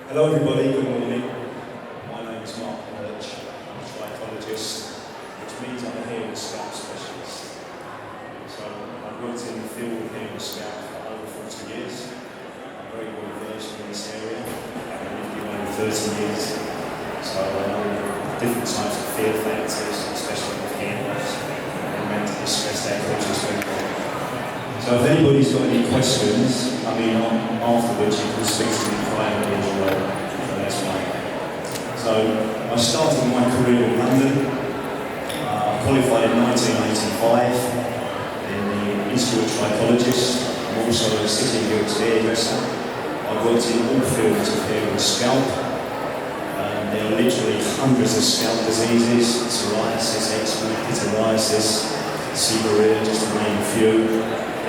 Hello everybody, good morning. My name is Birch. I'm a trichologist, which means I'm a hair and scalp specialist. So I've worked in the field of hair and scalp for over 40 years. I'm very well versed in this area. I've been living over 30 years. So I know different types of fear factors, especially with hair loss, and mentally stressed out cultures people. So if anybody's got any questions, afterwards you can speak to me privately as well. So that's fine. So I started my career in London. I qualified in 1985 in the Institute of Trichologists. I'm also a City and Guilds hairdresser. I've worked in all fields of hair and scalp. There are literally hundreds of scalp diseases: psoriasis, eczema, pityriasis, seborrhea, just to name a few.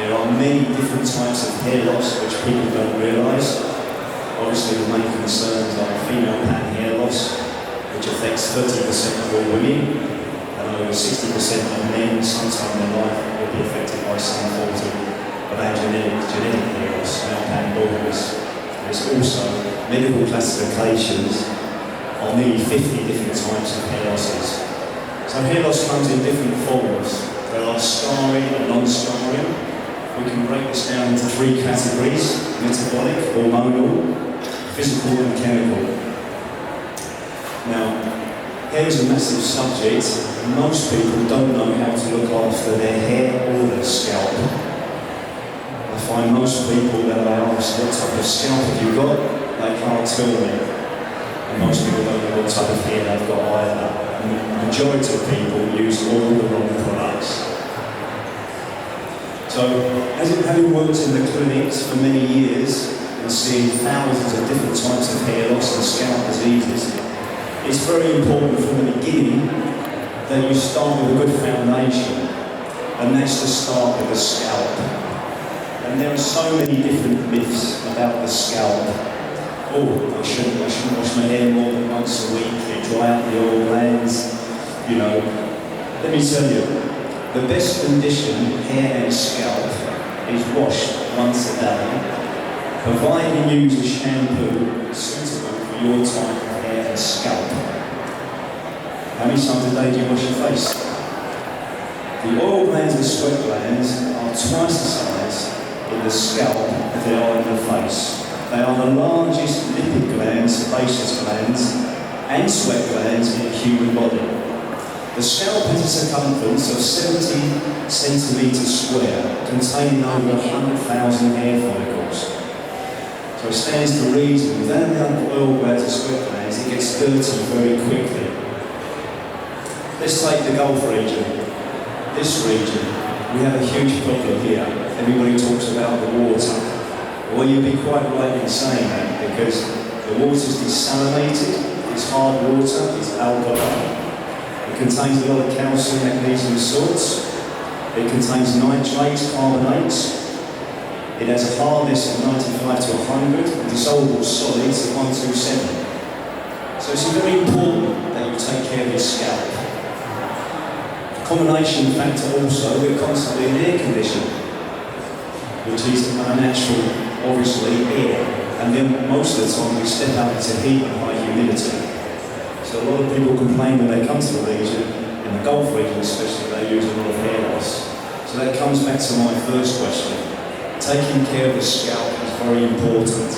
There are many different types of hair loss which people don't realise. Obviously the main concerns are female pattern hair loss, which affects 30% of all women, and over 60% of men sometime in their life will be affected by some form of genetic hair loss, male pattern baldness. There's also medical classifications of nearly 50 different types of hair losses. So hair loss comes in different forms. There are scarring and non-scarring. We can break this down into three categories: metabolic, hormonal, physical and chemical. Now, hair is a massive subject, and most people don't know how to look after their hair or their scalp. I find most people that I ask what type of scalp have you got, they can't tell me. And most people don't know what type of hair they've got either. And the majority of people use all the wrong products. So, having worked in the clinics for many years and seen thousands of different types of hair loss and scalp diseases, it's very important from the beginning that you start with a good foundation, and that's to start with the scalp. And there are so many different myths about the scalp. Oh, I shouldn't wash my hair more than once a week, it dry out the oil glands, Let me tell you, the best conditioned hair and scalp is washed once a day, provided you use a shampoo suitable for your type of hair and scalp. How many times a day do you wash your face? The oil glands and sweat glands are twice the size in the scalp as they are in the face. They are the largest lipid glands, sebaceous glands, and sweat glands in the human body. The scalp has a circumference of 70 centimetres square, containing over 100,000 hair follicles. So it stands to reason, without the oil glands and sweat glands, it gets dirty very quickly. Let's take the Gulf region. This region, we have a huge problem here. Everybody talks about the water. Well, you'd be quite right in saying that, because the water's desalinated, it's hard water, it's alkaline. It contains a lot of calcium, magnesium salts. It contains nitrates, carbonates. It has a hardness of 95 to 100, and dissolvable solids of 127. So it's very important that you take care of your scalp. The combination factor also, we're constantly in air conditioning, which is unnatural, obviously, air. And then most of the time we step out into heat and high humidity. So a lot of people complain when they come to the region, in the Gulf region especially, they use a lot of hair loss. So that comes back to my first question. Taking care of the scalp is very important.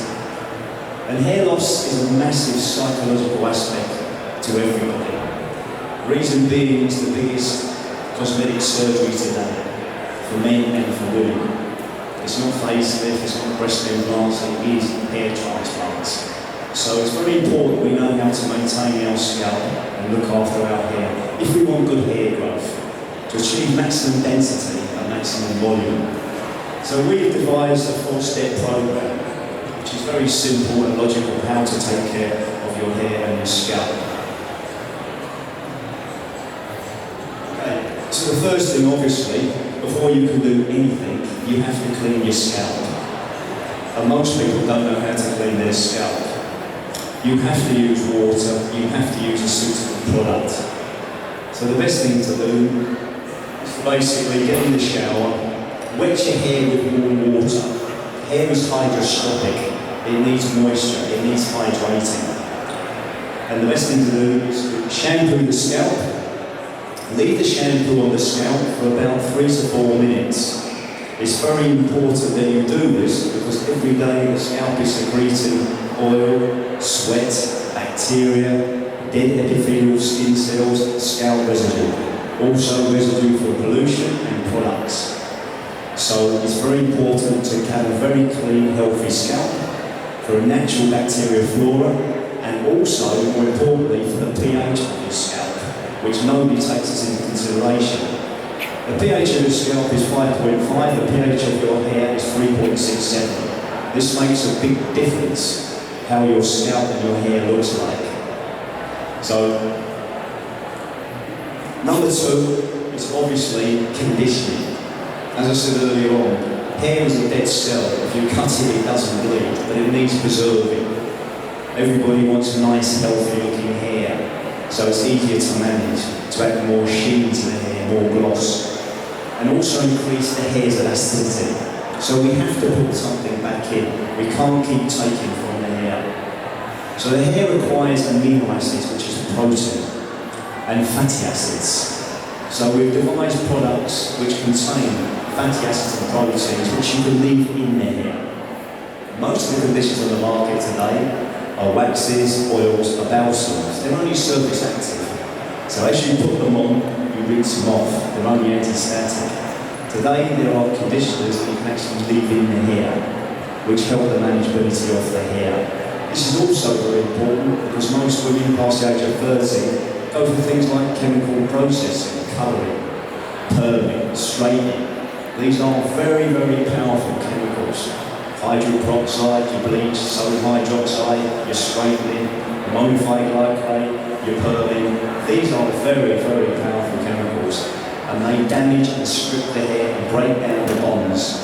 And hair loss is a massive psychological aspect to everybody. Reason being, it's the biggest cosmetic surgery today, for men and for women. It's not facelift, it's not breast implants, it is hair transplants. So it's very important we know how to maintain our scalp and look after our hair if we want good hair growth, to achieve maximum density and maximum volume. So we've devised a 4-step program, which is very simple and logical, how to take care of your hair and your scalp. Okay, so the first thing, obviously, before you can do anything, you have to clean your scalp. And most people don't know how to clean their scalp. You have to use water, you have to use a suitable product. So the best thing to do is to basically get in the shower, wet your hair with warm water. Hair is hydroscopic, it needs moisture, it needs hydration. And the best thing to do is to shampoo the scalp. Leave the shampoo on the scalp for about 3 to 4 minutes. It's very important that you do this because every day the scalp is secreting oil, sweat, bacteria, dead epithelial skin cells, scalp residue. Also residue for pollution and products. So it's very important to have a very clean, healthy scalp for a natural bacteria flora, and also, more importantly, for the pH of your scalp, which nobody takes this into consideration. The pH of your scalp is 5.5, the pH of your hair is 3.67. This makes a big difference how your scalp and your hair looks like. So, number 2 is obviously conditioning. As I said earlier on, hair is a dead cell. If you cut it, it doesn't bleed, but it needs preserving. Everybody wants nice, healthy looking hair, so it's easier to manage, to add more sheen to the hair, more gloss, and also increase the hair's elasticity. So we have to put something back in. We can't keep taking from the hair. So the hair requires amino acids, which is protein, and fatty acids. So we've devised products which contain fatty acids and proteins which you can leave in the hair. Most of the conditioners on the market today are waxes, oils, or balsams. They're only surface active. So as you put them on, you rinse them off. They're only anti-static. Today there are conditioners that you can actually leave in the hair, which help the manageability of the hair. This is also very important because most women past the age of 30 go through things like chemical processing, colouring, perming, straightening. These are very, very powerful chemicals. Hydroperoxide, you bleach, sodium hydroxide, you're straightening, ammonified glycate, you're perming. These are very, very powerful chemicals, and they damage and strip the hair and break down the bonds.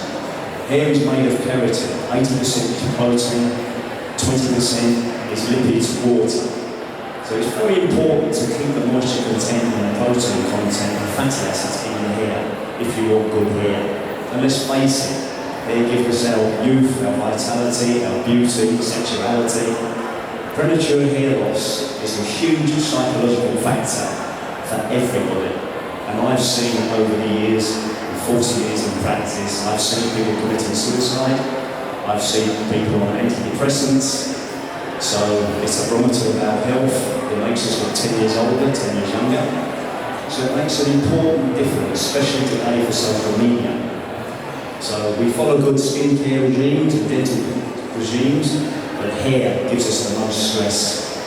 Hair is made of keratin, 80% is protein, 20% is lipids, water. So it's very important to keep the moisture content and the protein content and fatty acids in the hair if you want good hair. And let's face it, hair gives us our youth, our vitality, our beauty, sexuality. Premature hair loss is a huge psychological factor for everybody. And I've seen over the years, in 40 years in practice, I've seen people committing suicide, I've seen people on antidepressants. So it's a barometer of our health. It makes us look 10 years older, 10 years younger. So it makes an important difference, especially today for social media. So we follow good skincare regimes and dental regimes, but hair gives us the most stress.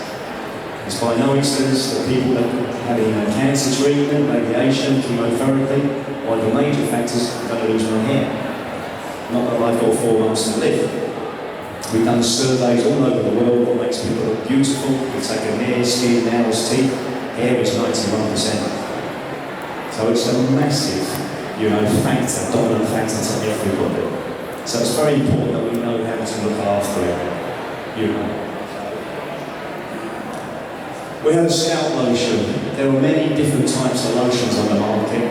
It's by no instance that people that are having cancer treatment, radiation, chemotherapy, one of the major factors are going to lose my hair. Not that I've got 4 months to live. We've done surveys all over the world, what makes people look beautiful. We've taken hair, skin, nails, teeth. Hair is 91%. So it's a massive, factor, dominant factor to everybody. So it's very important that we know how to look after it. We have a scalp lotion. There are many different types of lotions on the market.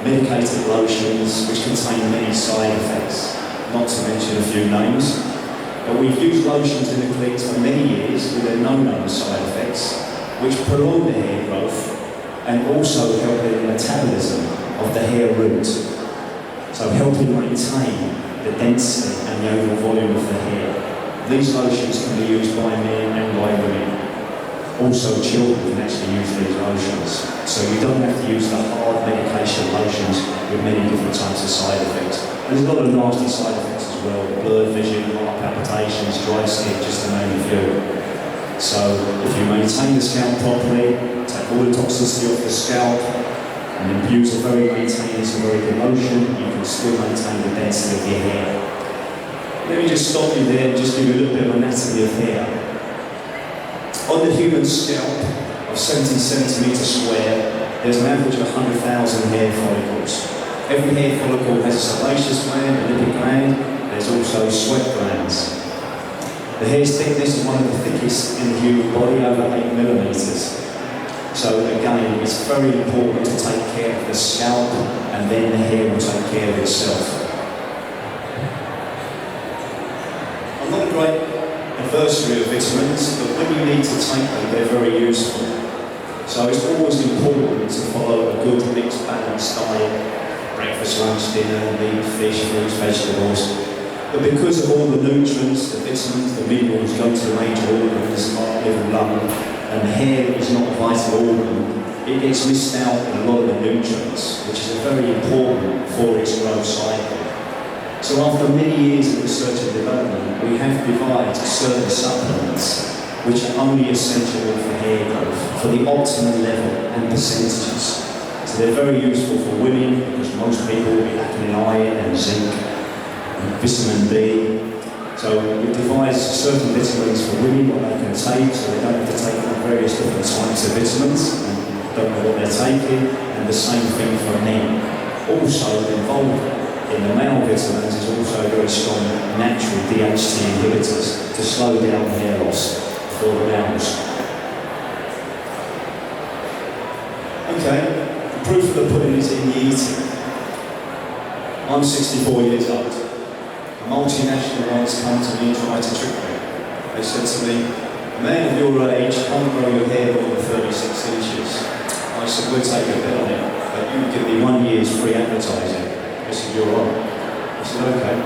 Medicated lotions, which contain many side effects, not to mention a few names. But we've used lotions in the clinics for many years with their no-known side effects, which prolong the hair growth and also help in the metabolism of the hair root. So helping maintain the density and the overall volume of the hair. These lotions can be used by men and by women. Also children can actually use these lotions. So you don't have to use the hard medication lotions with many different types of side effects. There's a lot of nasty side effects as well, blurred vision, heart palpitations, dry skin, just to name a few. So if you maintain the scalp properly, take all the toxicity off the scalp, and then use a very maintained, a very good lotion, you can still maintain the density of your hair. Let me just stop you there and just give you a little bit of anatomy of hair. On the human scalp of 70 centimetres square, there's an average of 100,000 hair follicles. Every hair follicle has a sebaceous gland, a lipid gland, there's also sweat glands. The hair's thickness is one of the thickest in the human body, over 8 millimetres. So again, it's very important to take care of the scalp, and then the hair will take care of itself. I'm not a great anniversary of vitamins, but when you need to take them, they're very useful. So it's always important to follow a good mixed balanced diet, breakfast, lunch, dinner, meat, fish, fruits, vegetables. But because of all the nutrients, the vitamins, the minerals go to the major organs, heart, liver, lung, and the hair is not a vital organ, it gets missed out in a lot of the nutrients, which is very important for its growth cycle. So after many years of research and development, we have devised certain supplements which are only essential for hair growth, for the optimal level and percentages. So they're very useful for women because most people will be lacking in iron and zinc and vitamin B. So we've devised certain vitamins for women what they can take, so they don't have to take various different types of vitamins and don't know what they're taking, and the same thing for men. Also involved in the male vitamins is also very strong natural DHT inhibitors to slow down hair loss for the males. Okay, the proof of the pudding is in the eating. I'm 64 years old. A multinational once come to me and tried to trick me. They said to me, a man of your age can't grow your hair more than 36 inches. I said, we'll take a bet on it, but you give me 1 year's free advertising. I said, you're on. I said, okay.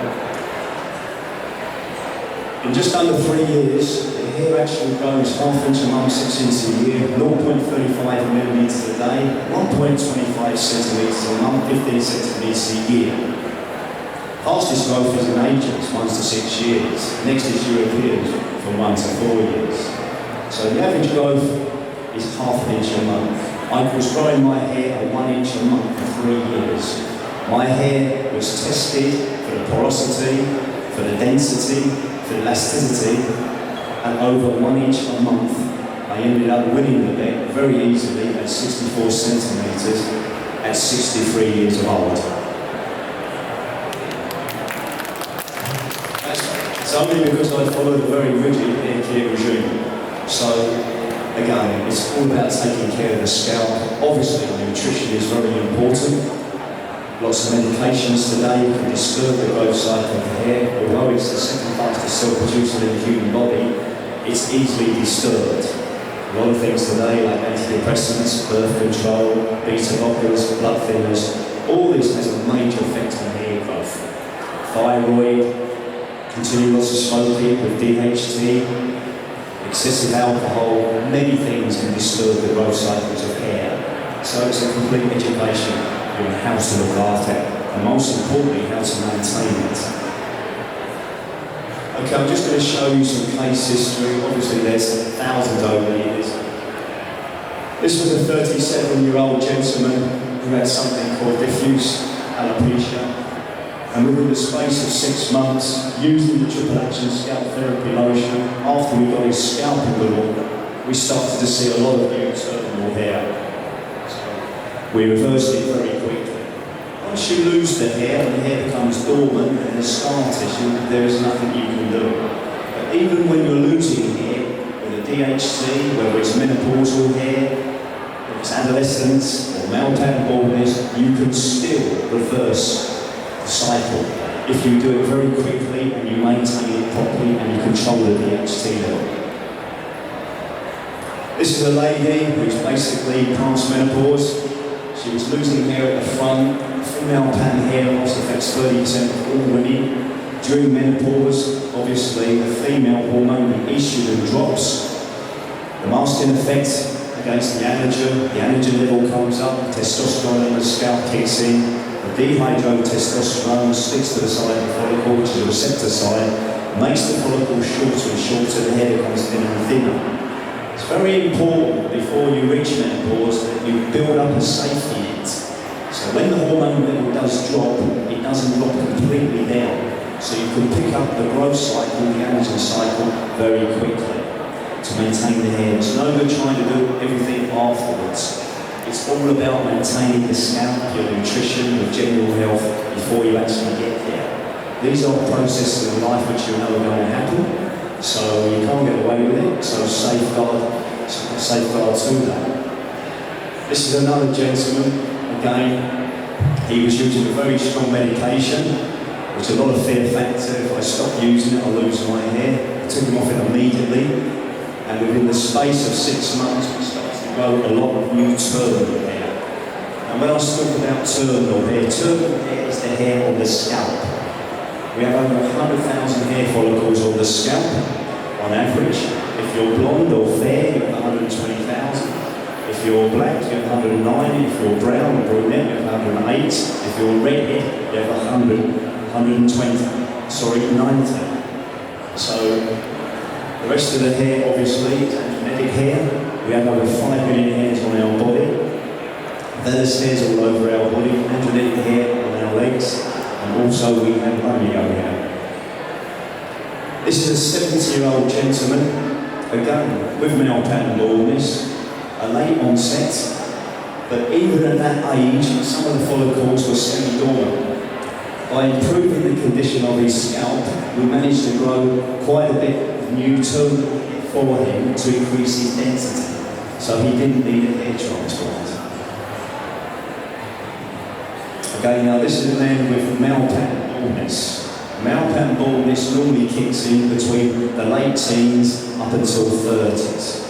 In just under 3 years, the hair actually grows ½ inch a month, 6 inches a year, 0.35 millimetres a day, 1.25 centimetres a month, 15 centimetres a year. Fastest growth is in Asians, 1 to 6 years. Next is Europeans, from 1 to 4 years. So the average growth is ½ inch a month. I was growing my hair at 1 inch a month for 3 years. My hair was tested for the porosity, for the density, for the elasticity, and over 1 inch a month, I ended up winning the bet very easily at 64 centimetres at 63 years old. It's only because I followed a very rigid hair care regime. So, again, it's all about taking care of the scalp. Obviously, nutrition is very important. Lots of medications today can disturb the growth cycle of the hair. Although it's the second fastest cell producer in the human body, it's easily disturbed. A lot of things today, like antidepressants, birth control, beta blockers, blood thinners, all this has a major effect on hair growth. Thyroid, continuous smoking with DHT, excessive alcohol, many things can disturb the growth cycles of hair. So it's a complete education on how to look after it, and most importantly, how to maintain it. Okay, I'm just going to show you some case history. Obviously there's thousands over the years. This was a 37-year-old gentleman who had something called diffuse alopecia. And within the space of 6 months, using the triple action scalp therapy lotion, after we got his scalp in good order, we started to see a lot of new terminal hair. So we reversed it very quickly. Once you lose the hair becomes dormant and the scar tissue, there is nothing you can do. But even when you're losing hair, with a DHT, whether it's menopausal hair, whether it's adolescence or male pattern baldness, you can still reverse cycle if you do it very quickly and you maintain it properly and you control the DHT level. This is a lady who's basically past menopause. She was losing hair at the front. Female pattern hair loss affects 30% of all women. During menopause, obviously the female hormone estrogen drops. The masking effect against the anagen level comes up, testosterone in the scalp kicks in. The dehydrotestosterone sticks to the side of the follicle, which is the receptor side, makes the follicle shorter and shorter, the hair becomes thinner and thinner. It's very important before you reach menopause that you build up a safety net. So when the hormone level does drop, it doesn't drop completely down. So you can pick up the growth cycle, the anagen cycle, very quickly to maintain the hair. It's no good trying to do everything afterwards. It's all about maintaining the scalp, your nutrition, your general health before you actually get there. These are processes of life which you know are going to happen, so you can't get away with it, so safeguard to that. This is another gentleman, again, he was using a very strong medication, which is a lot of fear factor. If I stop using it, I'll lose my hair. I took him off it immediately, and within the space of 6 months, we started to grow a lot of new terminal hair. And when I talk about terminal hair is the hair on the scalp. We have over 100,000 hair follicles on the scalp, on average. If you're blonde or fair, you have 120,000. If you're black, you have 109. If you're brown or brunette, you have 108. If you're redhead, you have 90. So the rest of the hair, obviously, is genetic hair. We have over 5 million hairs on our body. Vellus hairs all over our body, androgenetic hair on our legs, and also we have romeo hair. This is a 70-year-old gentleman, again, with male pattern baldness, a late onset, but even at that age, some of the follicles were semi-dormant. By improving the condition of his scalp, we managed to grow quite a bit of new terminal hair for him to increase his density, so he didn't need a hair transplant. Okay, now this is a man with male pattern baldness. Male pattern baldness normally kicks in between the late teens up until 30s.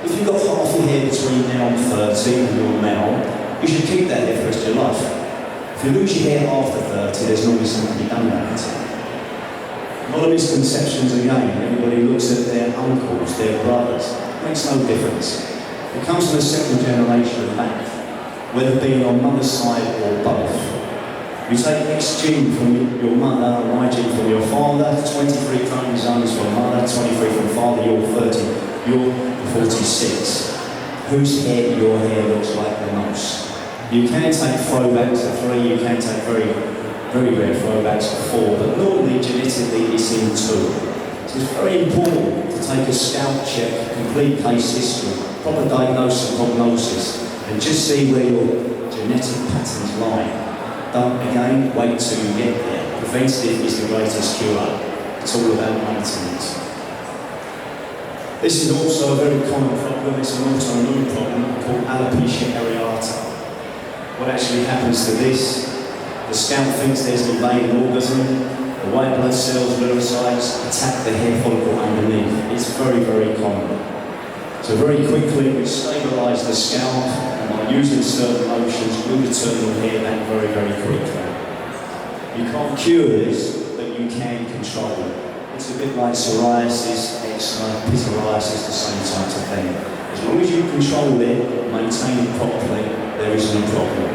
If you've got half your hair between now and 30 and you're male, you should keep that hair for the rest of your life. If you lose your hair after 30, there's normally something to be done about it. A lot of misconceptions again, everybody looks at their uncles, their brothers. It makes no difference. It comes from the second generation of man, whether being on mother's side or both. You take X gene from your mother, Y gene from your father, 23 chromosomes from mother, 23 from father, you're 30, you're 46. Whose hair your hair looks like the most? You can take throwbacks of 3, you can take very rare throwbacks of 4, but normally genetically it's in 2. So it's very important to take a scalp check, complete case history, proper diagnosis and prognosis, and just see where your genetic patterns lie. Don't again wait till you get there. Preventative is the greatest cure. It's all about maintenance. This is also a very common problem. It's an autoimmune problem called alopecia areata. What actually happens to this? The scalp thinks there's an invading organism. The white blood cells, lymphocytes, attack the hair follicle underneath. It's very, very common. So very quickly we stabilise the scalp, and by using certain lotions, we will turn your hair back very, very quickly. You can't cure this, but you can control it. It's a bit like psoriasis, eczema, pityriasis, the same type of thing. As long as you control it, maintain it properly, there is no problem.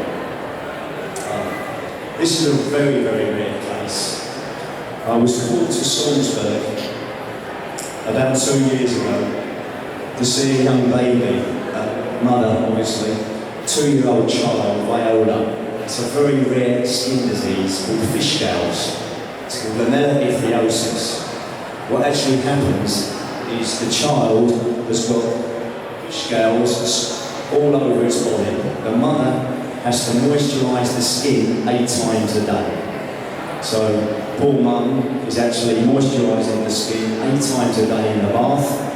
This is a very, very rare case. I was called to Salisbury about 2 years ago to see a young baby, mother obviously, 2-year-old child, Viola. It's a very rare skin disease called fish scales. It's called ichthyosis. What actually happens is the child has got fish scales all over its body. The mother has to moisturise the skin 8 times a day. So poor mum is actually moisturising the skin 8 times a day in the bath.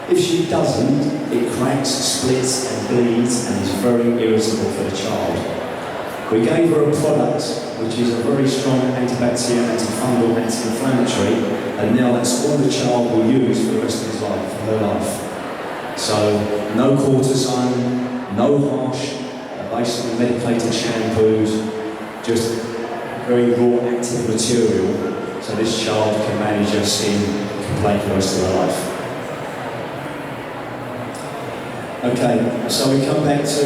If she doesn't, it cracks, splits and bleeds and is very irritable for the child. We gave her a product which is a very strong antibacterial, antifungal, anti-inflammatory, and now that's all the child will use for the rest of his life, for her life. So no cortisone, no harsh, basically medicated shampoos, just very raw active material, so this child can manage her skin complaint for the rest of her life. Okay, so we come back to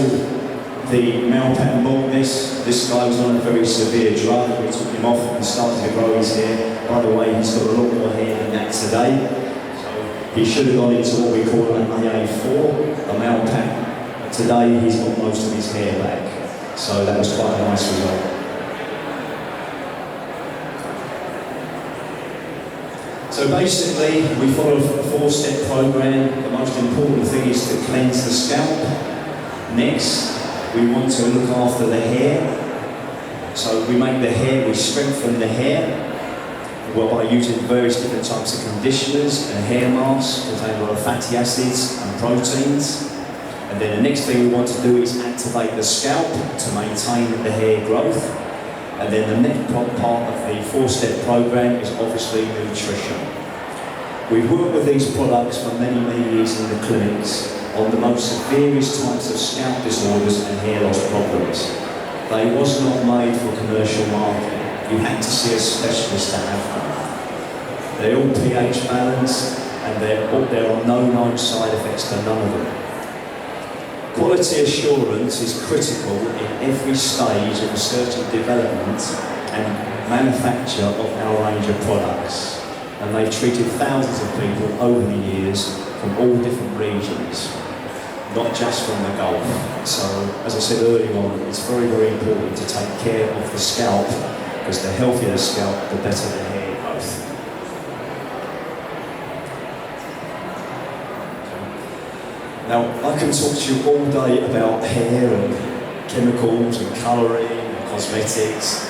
the male pattern baldness. This guy was on a very severe drug. We took him off and started to grow his hair. By the way, he's got a lot more hair than that today. So he should have gone into what we call an AA4, a male pattern. But today he's got most of his hair back. So that was quite a nice result. So basically, we follow a 4-step program. The most important thing is to cleanse the scalp. Next, we want to look after the hair. So we make the hair, we strengthen the hair by using various different types of conditioners and hair masks containing a lot of fatty acids and proteins. And then the next thing we want to do is activate the scalp to maintain the hair growth. And then the next part of the 4-step program is obviously nutrition. We've worked with these products for many, many years in the clinics on the most severest types of scalp disorders and hair loss problems. They was not made for commercial market. You had to see a specialist to have them. They're all pH balanced, and there are no known side effects to none of them. Quality assurance is critical in every stage of research and development and manufacture of our range of products. And they've treated thousands of people over the years from all different regions, not just from the Gulf. So, as I said earlier on, it's very, very important to take care of the scalp, because the healthier the scalp, the better the hair growth. Now, I can talk to you all day about hair and chemicals and colouring and cosmetics.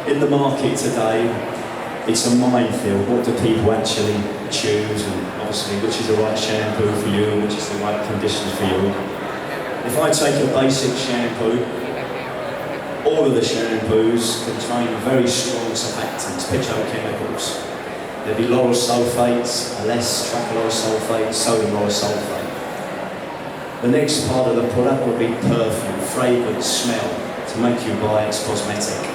In the market today, it's a minefield. What do people actually choose, and obviously which is the right shampoo for you, which is the right conditioner for you. If I take a basic shampoo, all of the shampoos contain very strong surfactants, petrochemicals. There'll be lauryl sulfates, less trichology sulfate, sodium lauryl sulfate. The next part of the product will be perfume, fragrance, smell, to make you buy its cosmetic.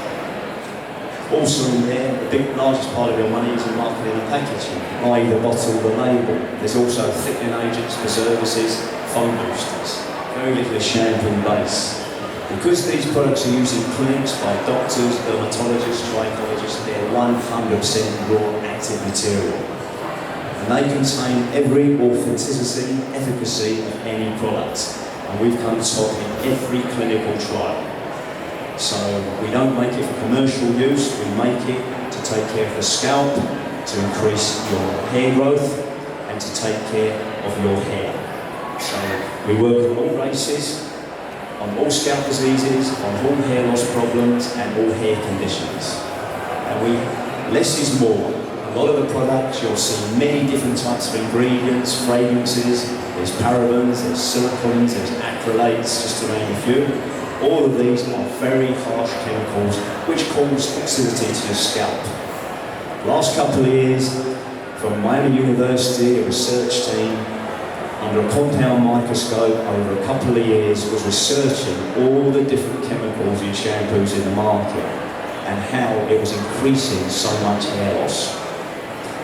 Also in there, the largest part of your money is in marketing and packaging, i.e. the bottle, the label. There's also thickening agents, preservatives, foam boosters. Very little shampoo base. Because these products are used in clinics by doctors, dermatologists, trichologists, they're 100% raw active material. And they contain every authenticity, efficacy of any product. And we've come top in every clinical trial. So we don't make it for commercial use, we make it to take care of the scalp, to increase your hair growth, and to take care of your hair. So we work on all races, on all scalp diseases, on all hair loss problems, and all hair conditions. And less is more. A lot of the products, you'll see many different types of ingredients, fragrances, there's parabens, there's silicones, there's acrylates, just to name a few. All of these are very harsh chemicals which cause toxicity to your scalp. Last couple of years, from Miami University, a research team, under a compound microscope over a couple of years, was researching all the different chemicals in shampoos in the market and how it was increasing so much hair loss.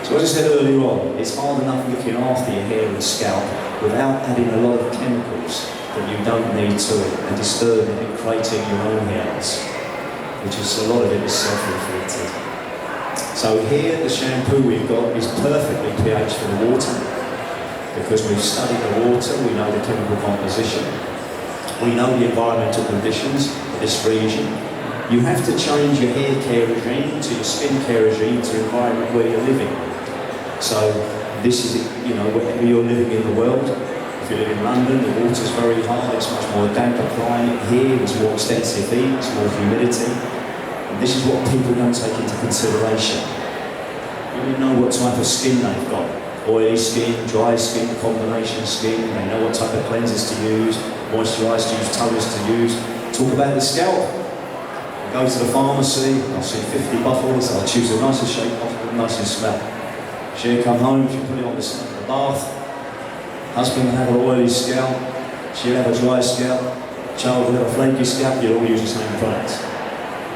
So as I said earlier on, it's hard enough looking after your hair and scalp without adding a lot of chemicals that you don't need to it and disturbing and creating your own hair loss, which is a lot of it is self-inflicted. So here the shampoo we've got is perfectly pH for the water, because we've studied the water, we know the chemical composition, we know the environmental conditions of this region. You have to change your hair care regime to your skin care regime to the environment where you're living. So this is, wherever you're living in the world. If you live in London, the water's very hard, it's much more damper climate. Here, it's more extensive heat, it's more humidity. And this is what people don't take into consideration. You don't know what type of skin they've got. Oily skin, dry skin, combination skin. They know what type of cleansers to use, moisturisers to use, toners to use. Talk about the scalp. I go to the pharmacy, I'll see 50 bottles, I'll choose the nicest shape bottle, the nicest smell. She'll come home, she'll put it on the bath. Husband will have an oily scalp, she'll have a dry scalp, child will have a flaky scalp, you'll all use the same products.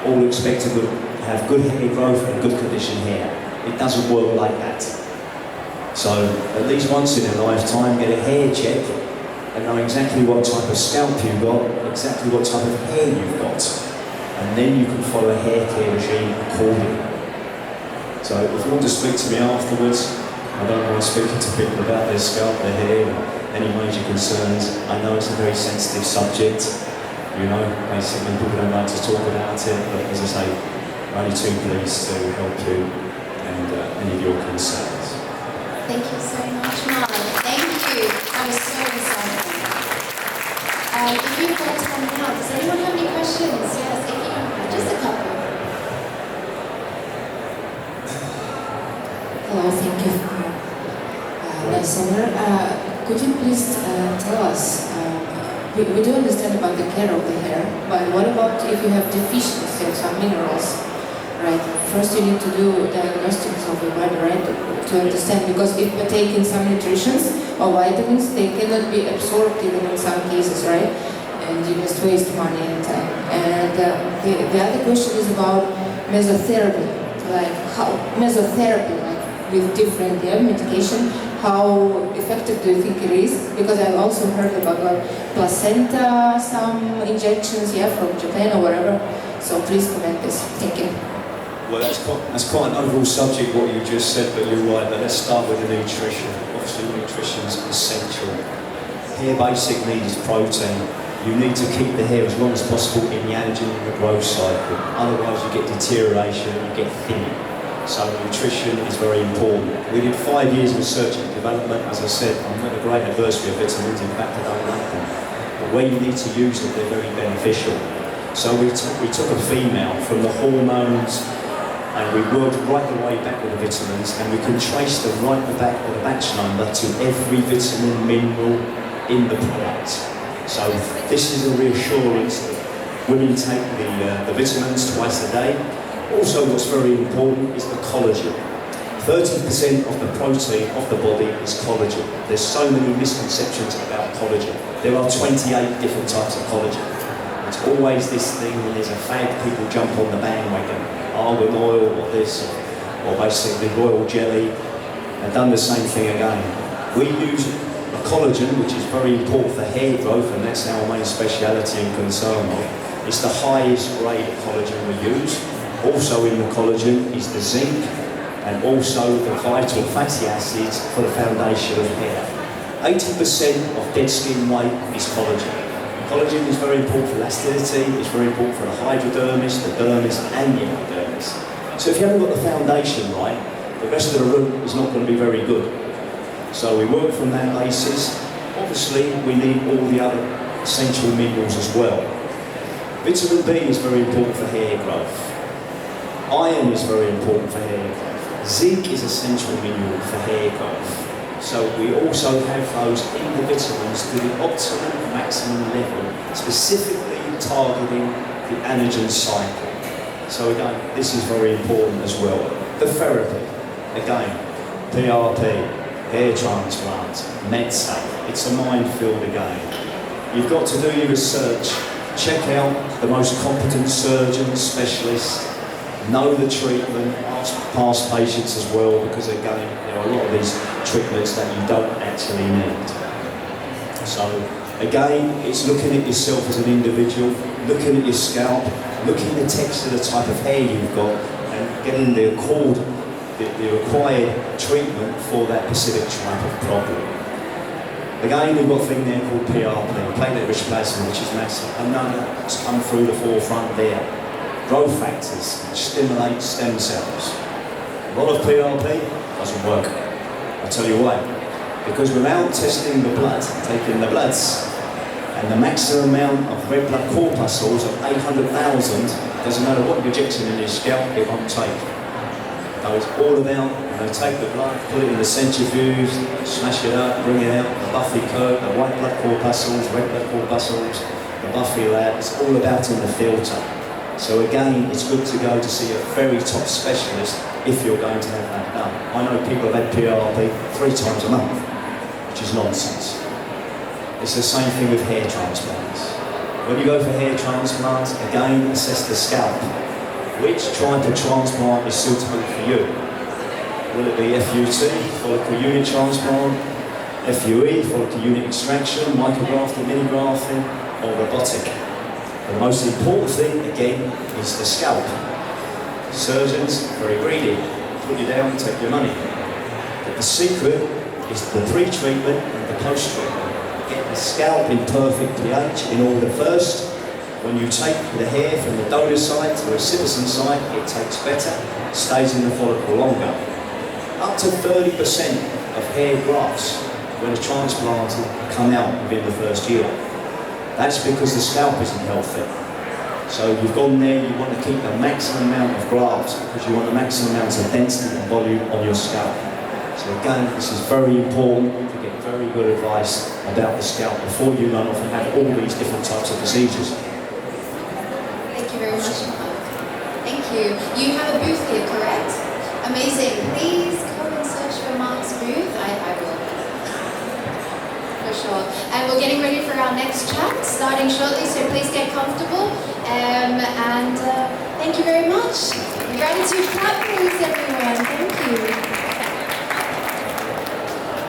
All expected to have good hair growth and good conditioned hair. It doesn't work like that. So at least once in a lifetime, get a hair check and know exactly what type of scalp you've got, exactly what type of hair you've got. And then you can follow a hair care regime accordingly. So if you want to speak to me afterwards, I don't mind speaking to people about their scalp, their hair, and any major concerns. I know it's a very sensitive subject, basically people don't like to talk about it, but as I say, I'm only too pleased to help you and any of your concerns. Thank you so much, Mark. Thank you. That was so insightful. If you've got time now, does anyone have any questions? Yes, if you have, just a couple. Hello, thank you for Alexander. Could you please tell us, we do understand about the care of the hair, but what about if you have deficiency of some minerals? Right. First, you need to do diagnostics of the body, right, to understand. Because if we're taking some nutritions or vitamins, they cannot be absorbed even in some cases, right? And you just waste money and time. And the other question is about mesotherapy, like how mesotherapy, like with different medication. How effective do you think it is? Because I've also heard about placenta, some injections, from Japan or whatever. So please comment this. Thank you. Well, that's quite an overall subject, what you just said, but you're right. But let's start with the nutrition. Obviously, nutrition is essential. Hair basic need is protein. You need to keep the hair as long as possible in the anagen and the growth cycle. Otherwise, you get deterioration, you get thinning. So nutrition is very important. We did 5 years of research and development. As I said, I'm not a great adversary of vitamins. In fact, I don't like them. But when you need to use them, they're very beneficial. So we took a female from the hormones, and we worked right the way back with the vitamins, and we can trace them right back with the batch number to every vitamin, mineral in the product. So this is a reassurance that women take the vitamins twice a day. Also, what's very important is the collagen. 30% of the protein of the body is collagen. There's so many misconceptions about collagen. There are 28 different types of collagen. It's always this thing when there's a fad, people jump on the bandwagon. Argan oil or this, or basically royal jelly, and done the same thing again. We use a collagen, which is very important for hair growth, and that's our main speciality and concern of. It's the highest grade of collagen we use. Also in the collagen is the zinc, and also the vital fatty acids for the foundation of hair. 80% of dead skin weight is collagen. Collagen is very important for elasticity, it's very important for the hypodermis, the dermis, and the epidermis. So if you haven't got the foundation right, the rest of the room is not going to be very good. So we work from that basis. Obviously, we need all the other essential minerals as well. Vitamin B is very important for hair growth. Iron is very important for hair growth. Zinc is essential mineral for hair growth. So we also have those in the vitamins to the optimum maximum level, specifically targeting the anagen cycle. So again, this is very important as well. The therapy, again, PRP, hair transplant, MedSafe, it's a minefield again. You've got to do your research, check out the most competent surgeons, specialists, know the treatment, ask past patients as well, because again, there are a lot of these treatments that you don't actually need. So again, it's looking at yourself as an individual, looking at your scalp, looking at the texture, the type of hair you've got, and getting the required treatment for that specific type of problem. Again, we've got a thing there called PRP, platelet-rich plasma, which is massive. Another that's come through the forefront there. Growth factors, which stimulate stem cells. A lot of PRP doesn't work. I'll tell you why. Because without testing the blood, taking the bloods, and the maximum amount of red blood corpuscles of 800,000, doesn't matter what you're injecting in your scalp, it won't take. So it's all about, take the blood, put it in the centrifuge, smash it up, bring it out, the Buffy curve, the white blood corpuscles, red blood corpuscles, the Buffy lab, it's all about in the filter. So again, it's good to go to see a very top specialist if you're going to have that done. I know people have had PRP 3 times a month, which is nonsense. It's the same thing with hair transplants. When you go for hair transplants, again, assess the scalp. Which type of transplant is suitable for you? Will it be FUT, follicle unit transplant, FUE, follicle unit extraction, micrografting, mini-grafting, or robotic? The most important thing, again, is the scalp. Surgeons, very greedy, put you down and take your money. But the secret is the pre-treatment and the post-treatment. Get the scalp in perfect pH in order first. When you take the hair from the donor side to the recipient side, it takes better, stays in the follicle longer. Up to 30% of hair grafts, when it's transplanted, come out within the first year. That's because the scalp isn't healthy. So you've gone there, you want to keep the maximum amount of grafts because you want the maximum amount of density and volume on your scalp. So again, this is very important to get very good advice about the scalp before you run off and have all these different types of procedures. Thank you very much, Mark. Thank you. you. You have a booth here, correct? Amazing. Please come and search for Mark's booth. I will. For sure. And we're getting ready for our next chat, starting shortly, so please get comfortable. Thank you very much. Gratitude clap, please, everyone.